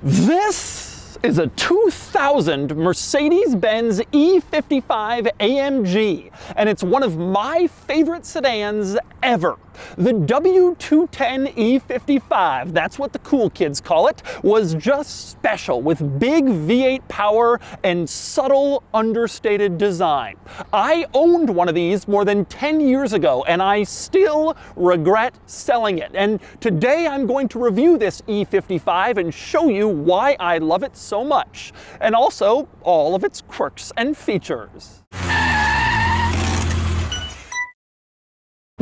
This is a 2000 Mercedes-Benz E55 AMG, and it's one of my favorite sedans ever. The W210 E55, that's what the cool kids call it, was just special with big V8 power and subtle understated design. I owned one of these more than 10 years ago and I still regret selling it. And today I'm going to review this E55 and show you why I love it so much, and also all of its quirks and features.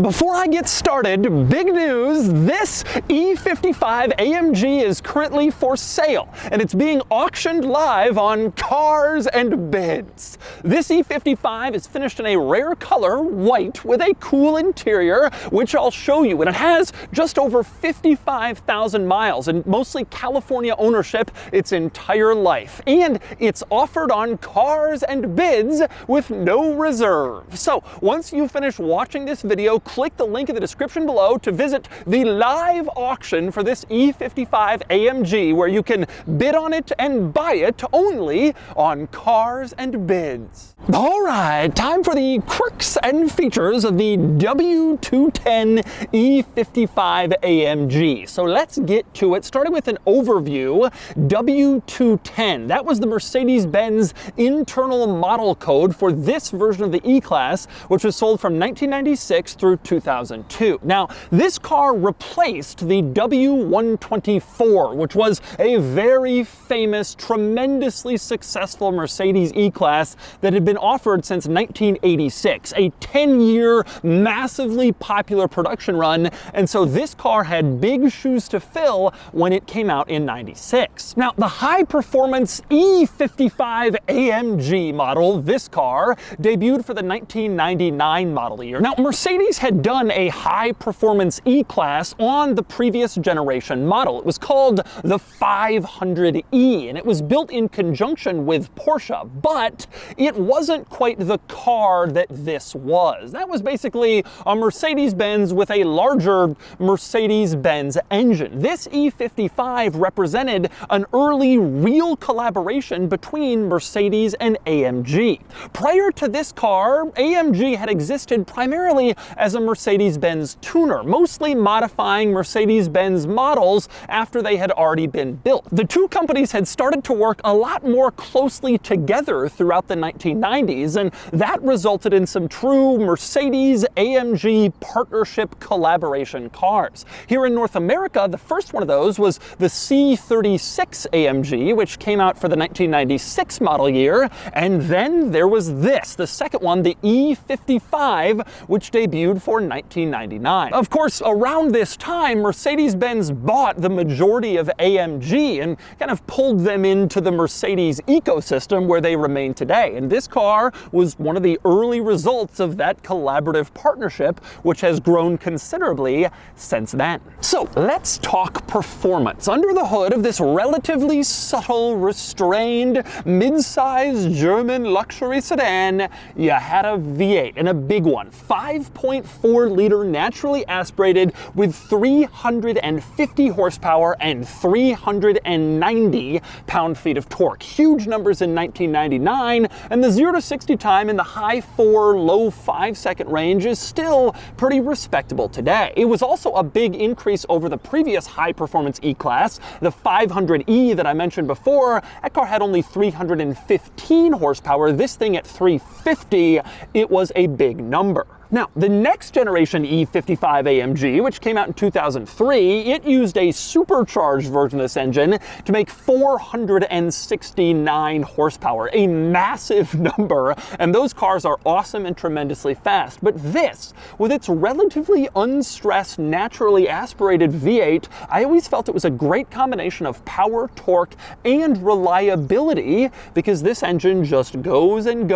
Before I get started, big news, this E55 AMG is currently for sale, and it's being auctioned live on Cars and Bids. This E55 is finished in a rare color, white, with a cool interior, which I'll show you, and it has just over 55,000 miles and mostly California ownership its entire life. And it's offered on Cars and Bids with no reserve. So once you finish watching this video, click the link in the description below to visit the live auction for this E55 AMG, where you can bid on it and buy it only on Cars and Bids. All right, time for the quirks and features of the W210 E55 AMG. So let's get to it, starting with an overview. W210, that was the Mercedes-Benz internal model code for this version of the E-Class, which was sold from 1996 through 2002. Now, this car replaced the W124, which was a very famous, tremendously successful Mercedes E-Class that had been offered since 1986, a 10-year, massively popular production run, and so this car had big shoes to fill when it came out in 96. Now, the high-performance E55 AMG model, this car, debuted for the 1999 model year. Now, Mercedes had done a high-performance E-Class on the previous generation model. It was called the 500E, and it was built in conjunction with Porsche, but it wasn't quite the car that this was. That was basically a Mercedes-Benz with a larger Mercedes-Benz engine. This E55 represented an early real collaboration between Mercedes and AMG. Prior to this car, AMG had existed primarily as a Mercedes-Benz tuner, mostly modifying Mercedes-Benz models after they had already been built. The two companies had started to work a lot more closely together throughout the 1990s, and that resulted in some true Mercedes-AMG partnership collaboration cars. Here in North America, the first one of those was the C36 AMG, which came out for the 1996 model year, and then there was this, the second one, the E55, which debuted for 1999. Of course, around this time, Mercedes-Benz bought the majority of AMG and kind of pulled them into the Mercedes ecosystem where they remain today. And this car was one of the early results of that collaborative partnership, which has grown considerably since then. So let's talk performance. Under the hood of this relatively subtle, restrained, mid-sized German luxury sedan, you had a V8, and a big one, 5.4-liter naturally aspirated with 350 horsepower and 390 pound-feet of torque. Huge numbers in 1999, and the 0 to 60 time in the high 4, low 5 second range is still pretty respectable today. It was also a big increase over the previous high-performance E-Class, the 500E that I mentioned before. That car had only 315 horsepower. This thing at 350, it was a big number. Now, the next generation E55 AMG, which came out in 2003, it used a supercharged version of this engine to make 469 horsepower, a massive number, and those cars are awesome and tremendously fast. But this, with its relatively unstressed, naturally aspirated V8, I always felt it was a great combination of power, torque, and reliability, because this engine just goes and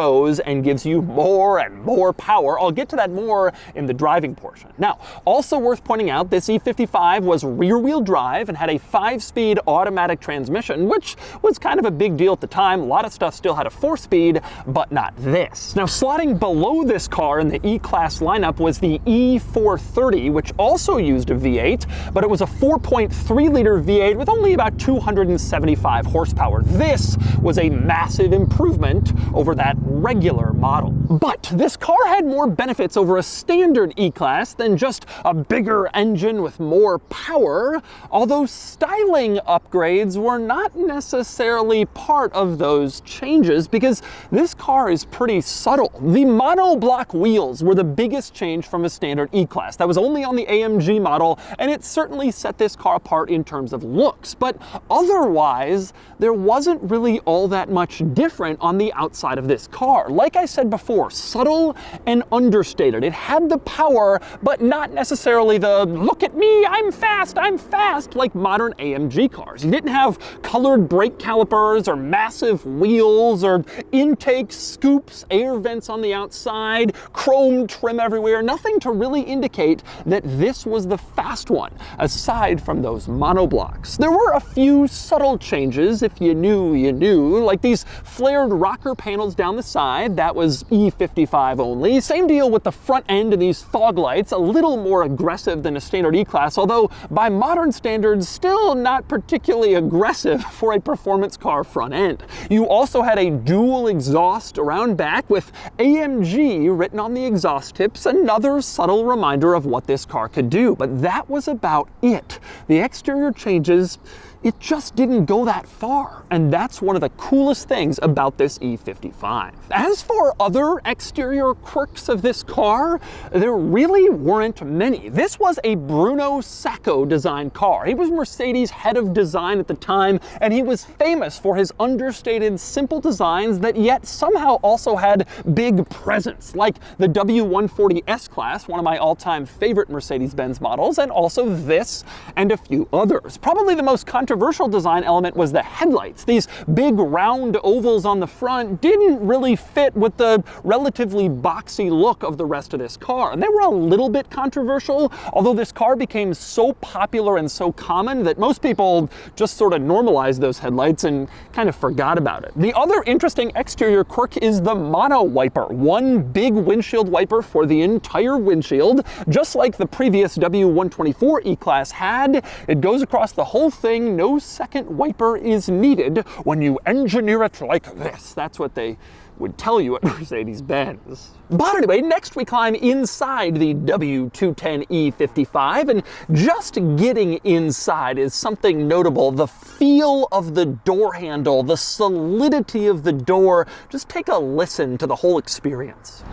gives you more and more power. I'll get to that had more in the driving portion. Now, also worth pointing out, this E55 was rear-wheel drive and had a 5-speed automatic transmission, which was kind of a big deal at the time. A lot of stuff still had a 4-speed, but not this. Now, slotting below this car in the E-Class lineup was the E430, which also used a V8, but it was a 4.3-liter V8 with only about 275 horsepower. This was a massive improvement over that regular model. But this car had more benefits over a standard E-Class than just a bigger engine with more power, although styling upgrades were not necessarily part of those changes because this car is pretty subtle. The monoblock wheels were the biggest change from a standard E-Class. That was only on the AMG model, and it certainly set this car apart in terms of looks, but otherwise, there wasn't really all that much different on the outside of this car. Like I said before, subtle and understated. It had the power, but not necessarily the, look at me, I'm fast, like modern AMG cars. You didn't have colored brake calipers or massive wheels or intake scoops, air vents on the outside, chrome trim everywhere, nothing to really indicate that this was the fast one, aside from those monoblocks. There were a few subtle changes, if you knew, you knew, like these flared rocker panels down the side. That was E55 only. Same deal with the front end and these fog lights, a little more aggressive than a standard E-Class, although by modern standards, still not particularly aggressive for a performance car front end. You also had a dual exhaust around back with AMG written on the exhaust tips, another subtle reminder of what this car could do, but that was about it. The exterior changes, it just didn't go that far, and that's one of the coolest things about this E55. As for other exterior quirks of this car, there really weren't many. This was a Bruno Sacco designed car. He was Mercedes' head of design at the time, and he was famous for his understated, simple designs that yet somehow also had big presence, like the W140 S-Class, one of my all-time favorite Mercedes-Benz models, and also this and a few others. Probably the most controversial design element was the headlights. These big round ovals on the front didn't really fit with the relatively boxy look of the rest of this car, and they were a little bit controversial, although this car became so popular and so common that most people just sort of normalized those headlights and kind of forgot about it. The other interesting exterior quirk is the mono wiper, one big windshield wiper for the entire windshield, just like the previous W124 E-Class had. It goes across the whole thing. No second wiper is needed when you engineer it like this. That's what they would tell you at Mercedes-Benz. But anyway, next we climb inside the W210 E55, and just getting inside is something notable. The feel of the door handle, the solidity of the door. Just take a listen to the whole experience.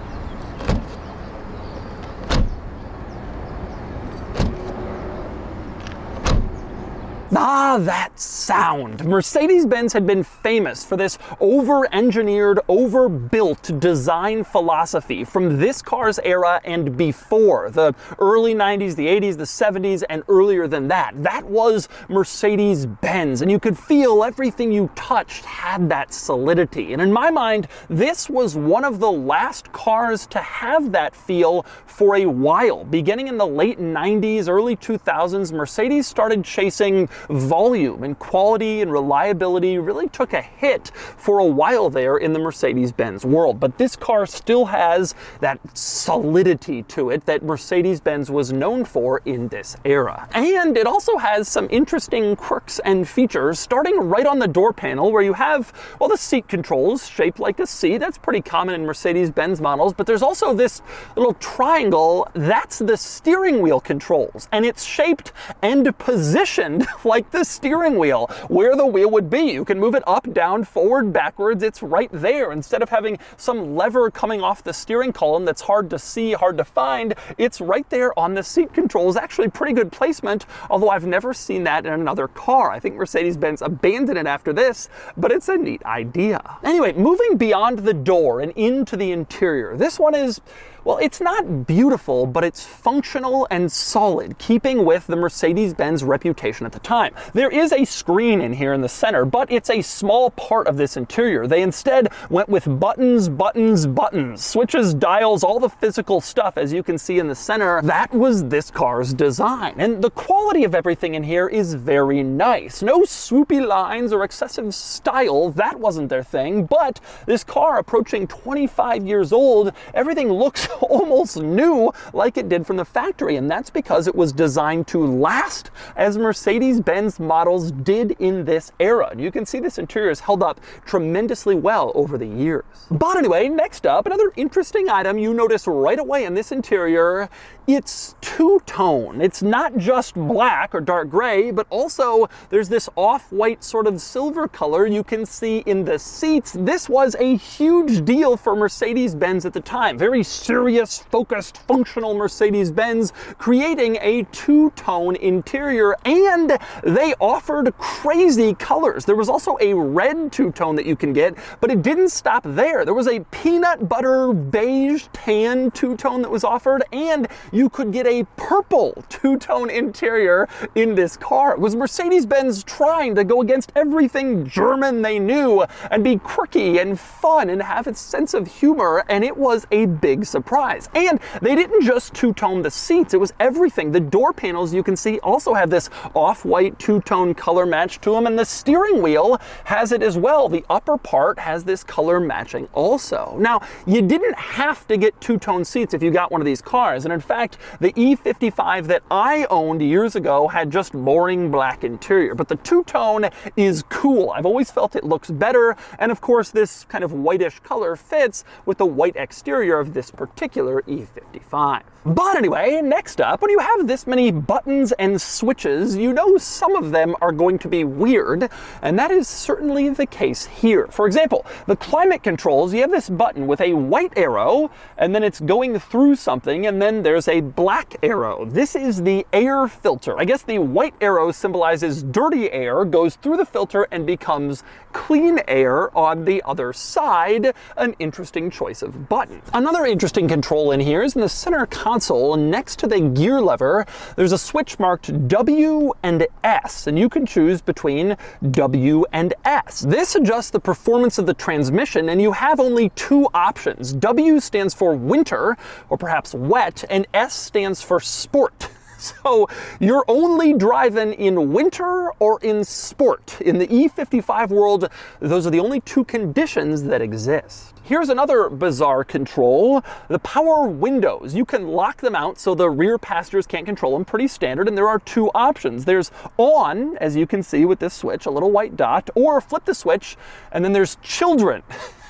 Ah, that sound. Mercedes-Benz had been famous for this over-engineered, overbuilt design philosophy from this car's era and before, the early 90s, the 80s, the 70s, and earlier than that. That was Mercedes-Benz, and you could feel everything you touched had that solidity. And in my mind, this was one of the last cars to have that feel for a while. Beginning in the late 90s, early 2000s, Mercedes started chasing volume, and quality and reliability really took a hit for a while there in the Mercedes-Benz world. But this car still has that solidity to it that Mercedes-Benz was known for in this era. And it also has some interesting quirks and features, starting right on the door panel where you have, well, the seat controls shaped like a C. That's pretty common in Mercedes-Benz models, but there's also this little triangle. That's the steering wheel controls, and it's shaped and positioned like the steering wheel, where the wheel would be. You can move it up, down, forward, backwards. It's right there. Instead of having some lever coming off the steering column that's hard to see, hard to find, it's right there on the seat controls. Actually pretty good placement, although I've never seen that in another car. I think Mercedes-Benz abandoned it after this, but it's a neat idea. Anyway, moving beyond the door and into the interior, this one is, Well, it's not beautiful, but it's functional and solid, keeping with the Mercedes-Benz reputation at the time. There is a screen in here in the center, but it's a small part of this interior. They instead went with buttons, buttons, buttons, switches, dials, all the physical stuff, as you can see in the center. That was this car's design. And the quality of everything in here is very nice. No swoopy lines or excessive style, that wasn't their thing, but this car approaching 25 years old, everything looks almost new like it did from the factory, and that's because it was designed to last as Mercedes-Benz models did in this era. And you can see this interior has held up tremendously well over the years. But anyway, next up, another interesting item you notice right away in this interior, it's two-tone. It's not just black or dark gray, but also there's this off-white sort of silver color you can see in the seats. This was a huge deal for Mercedes-Benz at the time. Very serious, focused, functional Mercedes-Benz, creating a two-tone interior, and they offered crazy colors. There was also a red two-tone that you can get, but it didn't stop there. There was a peanut butter beige tan two-tone that was offered, and you could get a purple two-tone interior in this car. It was Mercedes-Benz trying to go against everything German they knew and be quirky and fun and have its sense of humor, and it was a big surprise. And they didn't just two-tone the seats, it was everything. The door panels, you can see, also have this off-white two-tone color match to them, and the steering wheel has it as well. The upper part has this color matching also. Now, you didn't have to get two-tone seats if you got one of these cars, and in fact, the E55 that I owned years ago had just boring black interior, but the two-tone is cool. I've always felt it looks better, and of course this kind of whitish color fits with the white exterior of this particular E55. But anyway, next up, when you have this many buttons and switches, you know some of them are going to be weird, and that is certainly the case here. For example, the climate controls, you have this button with a white arrow, and then it's going through something, and then there's a black arrow. This is the air filter. I guess the white arrow symbolizes dirty air, goes through the filter, and becomes clean air on the other side. An interesting choice of button. Another interesting control in here is in the center console, next to the gear lever, there's a switch marked W and S, and you can choose between W and S. This adjusts the performance of the transmission, and you have only two options. W stands for winter, or perhaps wet, and S stands for sport. So you're only driving in winter or in sport. In the E55 world, those are the only two conditions that exist. Here's another bizarre control, the power windows. You can lock them out so the rear passengers can't control them, pretty standard, and there are two options. There's on, as you can see with this switch, a little white dot, or flip the switch, and then there's children.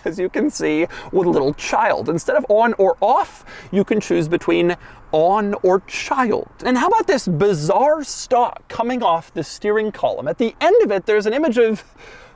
As you can see with a little child. Instead of on or off, you can choose between on or child. And how about this bizarre stalk coming off the steering column? At the end of it, there's an image of,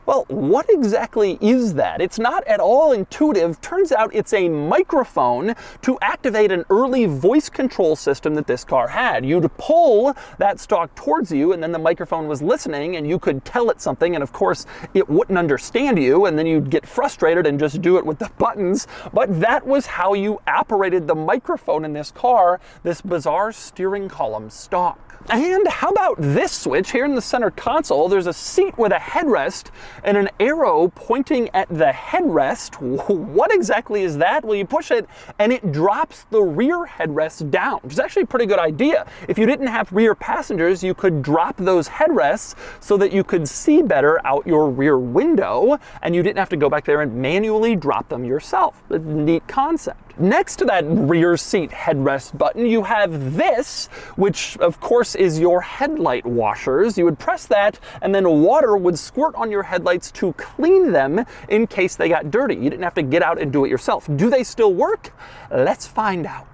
well, what exactly is that? It's not at all intuitive. Turns out it's a microphone to activate an early voice control system that this car had. You'd pull that stalk towards you, and then the microphone was listening, and you could tell it something, and of course it wouldn't understand you, and then you'd get frustrated and just do it with the buttons. But that was how you operated the microphone in this car, this bizarre steering column stalk. And how about this switch here in the center console? There's a seat with a headrest and an arrow pointing at the headrest. What exactly is that? Well, you push it and it drops the rear headrest down, which is actually a pretty good idea. If you didn't have rear passengers, you could drop those headrests so that you could see better out your rear window, and you didn't have to go back there and manually drop them yourself. A neat concept. Next to that rear seat headrest button, you have this, which of course is your headlight washers. You would press that, and then water would squirt on your headlights to clean them in case they got dirty. You didn't have to get out and do it yourself. Do they still work? Let's find out.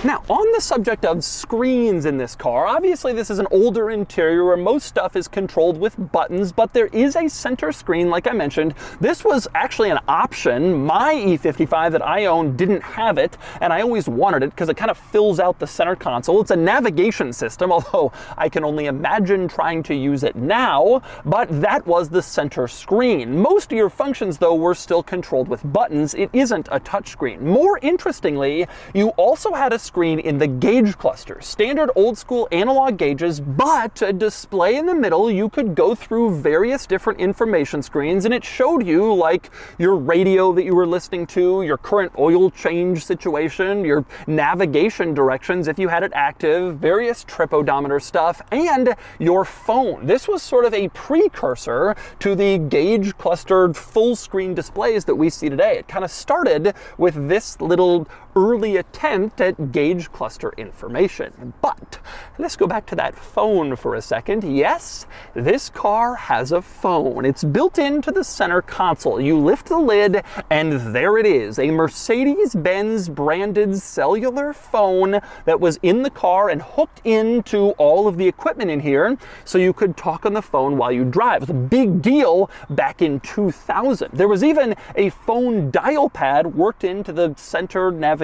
Now, on the subject of screens in this car, obviously this is an older interior where most stuff is controlled with buttons, but there is a center screen, like I mentioned. This was actually an option. My E55 that I own didn't have it, and I always wanted it because it kind of fills out the center console. It's a navigation system, although I can only imagine trying to use it now, but that was the center screen. Most of your functions, though, were still controlled with buttons. It isn't a touchscreen. More interestingly, you also had a screen in the gauge cluster. Standard old school analog gauges, but a display in the middle. You could go through various different information screens, and it showed you like your radio that you were listening to, your current oil change situation, your navigation directions if you had it active, various trip odometer stuff, and your phone. This was sort of a precursor to the gauge clustered full screen displays that we see today. It kind of started with this little early attempt at gauge cluster information. But let's go back to that phone for a second. Yes, this car has a phone. It's built into the center console. You lift the lid and there it is, a Mercedes-Benz branded cellular phone that was in the car and hooked into all of the equipment in here so you could talk on the phone while you drive. It was a big deal back in 2000. There was even a phone dial pad worked into the center navigation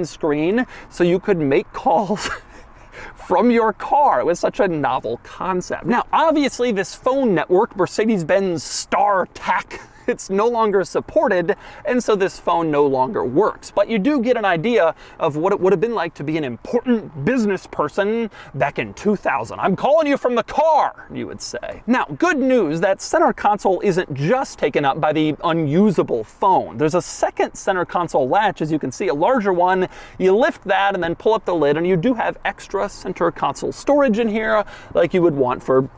screen so you could make calls from your car. It was such a novel concept. Now, obviously, this phone network, Mercedes-Benz StarTAC, it's no longer supported, and so this phone no longer works. But you do get an idea of what it would have been like to be an important business person back in 2000. I'm calling you from the car, you would say. Now, good news, that center console isn't just taken up by the unusable phone. There's a second center console latch, as you can see, a larger one. You lift that and then pull up the lid, and you do have extra center console storage in here, like you would want for,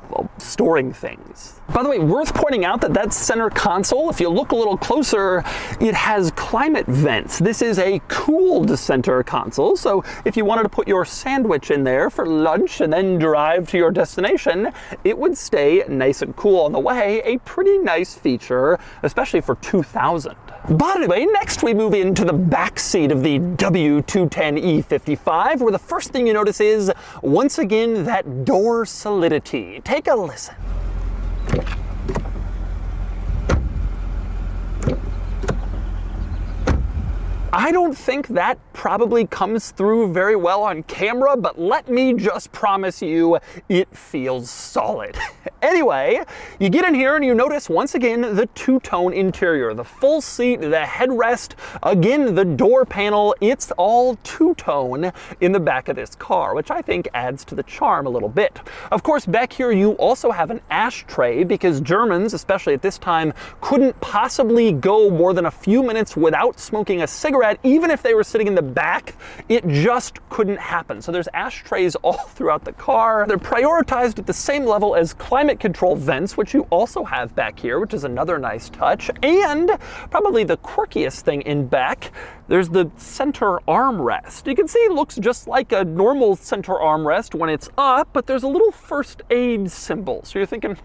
well, storing things. By the way, worth pointing out that that center console, if you look a little closer, it has climate vents. This is a cooled center console, so if you wanted to put your sandwich in there for lunch and then drive to your destination, it would stay nice and cool on the way. A pretty nice feature, especially for 2000. But anyway, next we move into the back seat of the W210 E55, where the first thing you notice is, once again, that door solidity. Take a listen. I don't think that probably comes through very well on camera, but let me just promise you, it feels solid. Anyway, you get in here and you notice once again the two-tone interior, the full seat, the headrest, again the door panel, it's all two-tone in the back of this car, which I think adds to the charm a little bit. Of course, back here you also have an ashtray because Germans, especially at this time, couldn't possibly go more than a few minutes without smoking a cigarette. Even if they were sitting in the back, it just couldn't happen. So there's ashtrays all throughout the car. They're prioritized at the same level as climate control vents, which you also have back here, which is another nice touch. And probably the quirkiest thing in back, there's the center armrest. You can see it looks just like a normal center armrest when it's up, but there's a little first aid symbol. So you're thinking,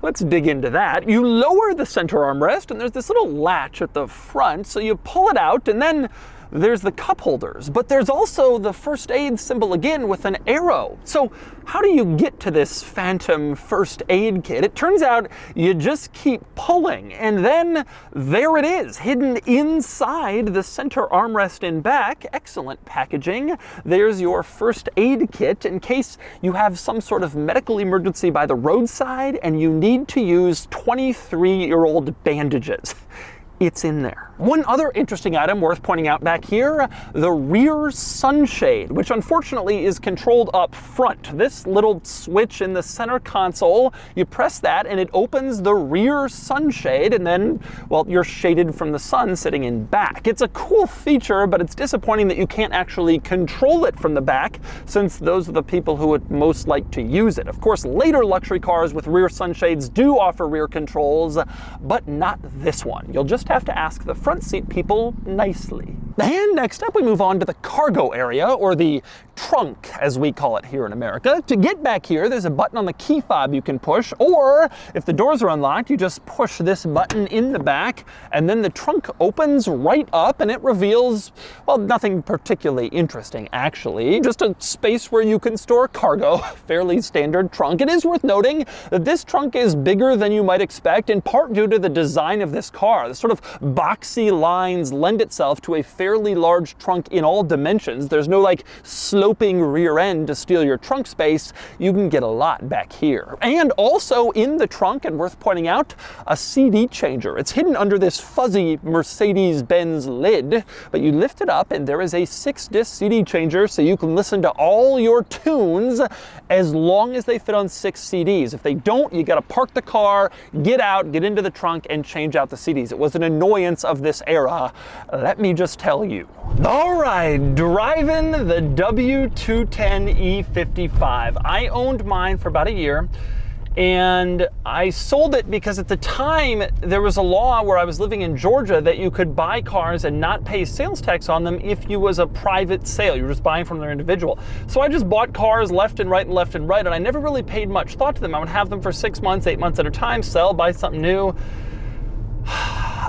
let's dig into that. You lower the center armrest and there's this little latch at the front. So you pull it out and then there's the cup holders, but there's also the first aid symbol again with an arrow. So how do you get to this phantom first aid kit? It turns out you just keep pulling and then there it is, hidden inside the center armrest in back. Excellent packaging. There's your first aid kit in case you have some sort of medical emergency by the roadside and you need to use 23-year-old bandages. It's in there. One other interesting item worth pointing out back here, the rear sunshade, which unfortunately is controlled up front. This little switch in the center console, you press that and it opens the rear sunshade and then, well, you're shaded from the sun sitting in back. It's a cool feature, but it's disappointing that you can't actually control it from the back since those are the people who would most like to use it. Of course, later luxury cars with rear sunshades do offer rear controls, but not this one. You'll just have to ask the front seat people nicely. And next up, we move on to the cargo area, or the trunk, as we call it here in America. To get back here, there's a button on the key fob you can push, or if the doors are unlocked, you just push this button in the back, and then the trunk opens right up, and it reveals, well, nothing particularly interesting, actually. Just a space where you can store cargo. Fairly standard trunk. It is worth noting that this trunk is bigger than you might expect, in part due to the design of this car. The sort of boxy lines lend itself to a fairly large trunk in all dimensions. There's no like sloping rear end to steal your trunk space. You can get a lot back here. And also in the trunk, and worth pointing out, a CD changer. It's hidden under this fuzzy Mercedes-Benz lid, but you lift it up and there is a 6-disc CD changer, so you can listen to all your tunes as long as they fit on 6 CDs. If they don't, you gotta park the car, get out, get into the trunk, and change out the CDs. It was an annoyance of this era, let me just tell you. All right, driving the W210 E55. I owned mine for about a year, and I sold it because at the time there was a law where I was living in Georgia that you could buy cars and not pay sales tax on them if you was a private sale. You were just buying from their individual. So I just bought cars left and right and left and right, and I never really paid much thought to them. I would have them for 6 months, 8 months at a time, sell, buy something new.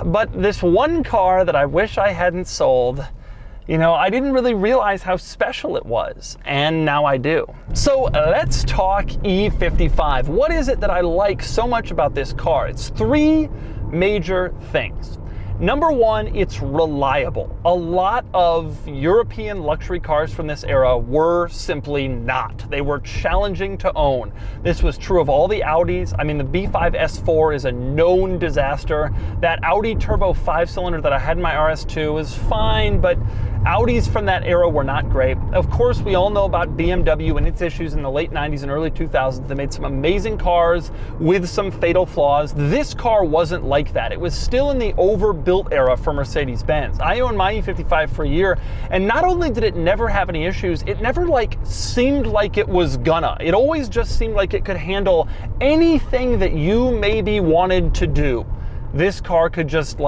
But this one car that I wish I hadn't sold, you know, I didn't really realize how special it was, and now I do. So let's talk E55. What is it that I like so much about this car? It's 3 major things. Number one, it's reliable. A lot of European luxury cars from this era were simply not. They were challenging to own. This was true of all the Audis. I mean, the B5 S4 is a known disaster. That Audi turbo 5-cylinder that I had in my RS2 was fine, but Audis from that era were not great. Of course, we all know about BMW and its issues in the late 90s and early 2000s. They made some amazing cars with some fatal flaws. This car wasn't like that. It was still in the overbuilt era for Mercedes-Benz. I owned my E55 for a year, and not only did it never have any issues, it never seemed like it was gonna. It always just seemed like it could handle anything that you maybe wanted to do. This car could just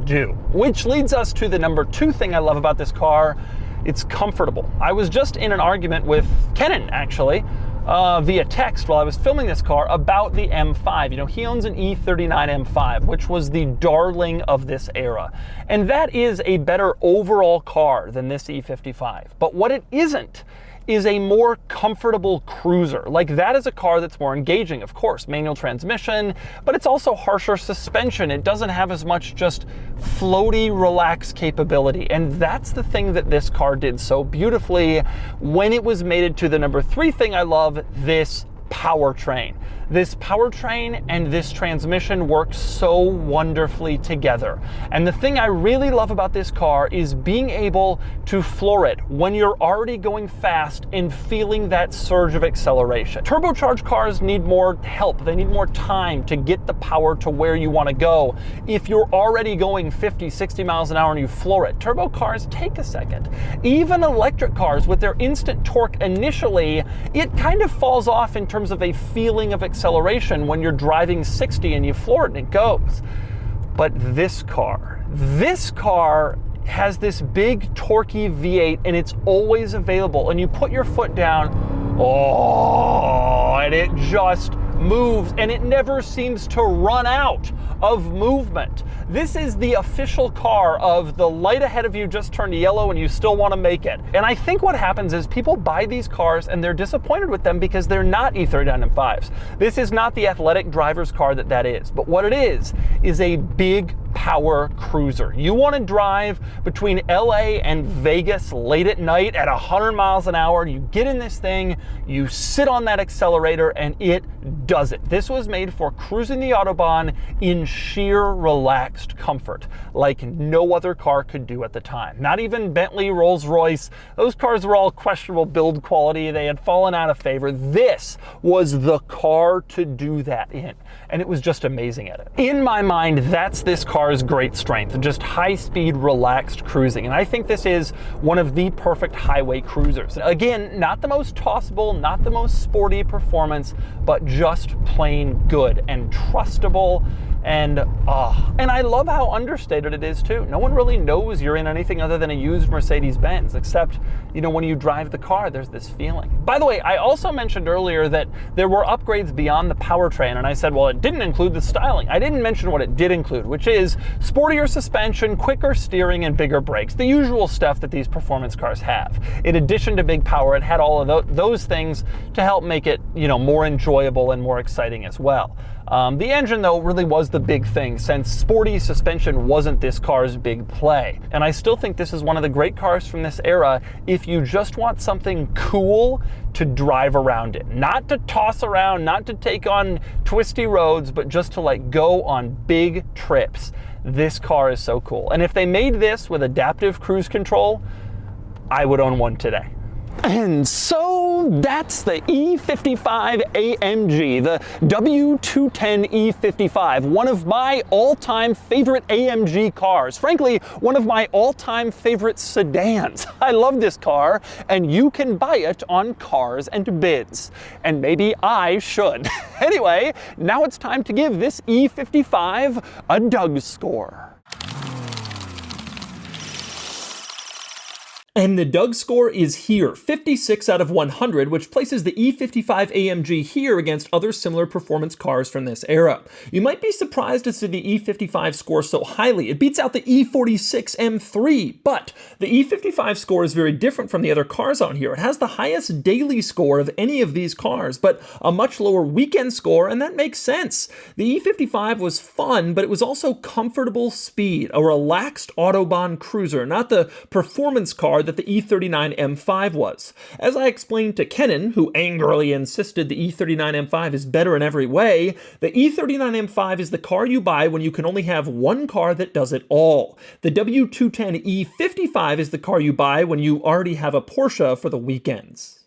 do. Which leads us to the number 2 thing I love about this car. It's comfortable. I was just in an argument with Kenan, actually, via text while I was filming this car about the M5. You know, he owns an E39 M5, which was the darling of this era. And that is a better overall car than this E55. But what it isn't is a more comfortable cruiser. Like, that is a car that's more engaging, of course, manual transmission, but it's also harsher suspension. It doesn't have as much just floaty, relaxed capability. And that's the thing that this car did so beautifully when it was mated to the number 3 thing I love, this powertrain. This powertrain and this transmission work so wonderfully together. And the thing I really love about this car is being able to floor it when you're already going fast and feeling that surge of acceleration. Turbocharged cars need more help. They need more time to get the power to where you want to go. If you're already going 50, 60 miles an hour and you floor it, turbo cars take a second. Even electric cars with their instant torque initially, it kind of falls off in terms of a feeling of acceleration when you're driving 60 and you floor it and it goes. But this car has this big torquey V8 and it's always available, and you put your foot down, and it just moves, and it never seems to run out of movement. This is the official car of the light ahead of you just turned yellow and you still want to make it. And I think what happens is people buy these cars and they're disappointed with them because they're not E39 M5s. This is not the athletic driver's car that is. But what it is a big power cruiser. You want to drive between LA and Vegas late at night at 100 miles an hour. You get in this thing, you sit on that accelerator, and it does it. This was made for cruising the Autobahn in sheer relaxed comfort, like no other car could do at the time. Not even Bentley, Rolls-Royce. Those cars were all questionable build quality. They had fallen out of favor. This was the car to do that in, and it was just amazing at it. In my mind, that's this car's great strength, just high-speed, relaxed cruising. And I think this is one of the perfect highway cruisers. Again, not the most tossable, not the most sporty performance, but just plain good and trustable And I love how understated it is too. No one really knows you're in anything other than a used Mercedes-Benz, except, you know, when you drive the car, there's this feeling. By the way, I also mentioned earlier that there were upgrades beyond the powertrain, and I said, well, it didn't include the styling. I didn't mention what it did include, which is sportier suspension, quicker steering, and bigger brakes, the usual stuff that these performance cars have. In addition to big power, it had all of those things to help make it, you know, more enjoyable and more exciting as well. The engine, though, really was the big thing, since sporty suspension wasn't this car's big play. And I still think this is one of the great cars from this era if you just want something cool to drive around in. Not to toss around, not to take on twisty roads, but just to like go on big trips. This car is so cool. And if they made this with adaptive cruise control, I would own one today. And so that's the E55 AMG, the W210 E55, one of my all-time favorite AMG cars. Frankly, one of my all-time favorite sedans. I love this car, and you can buy it on Cars and Bids. And maybe I should. Anyway, now it's time to give this E55 a DOUGSCORE. And the DOUGSCORE is here, 56 out of 100, which places the E55 AMG here against other similar performance cars from this era. You might be surprised to see the E55 score so highly. It beats out the E46 M3, but the E55 score is very different from the other cars on here. It has the highest daily score of any of these cars, but a much lower weekend score, and that makes sense. The E55 was fun, but it was also comfortable speed, a relaxed Autobahn cruiser, not the performance car that the E39 M5 was. As I explained to Kenan, who angrily insisted the E39 M5 is better in every way, the E39 M5 is the car you buy when you can only have one car that does it all. The W210 E55 is the car you buy when you already have a Porsche for the weekends.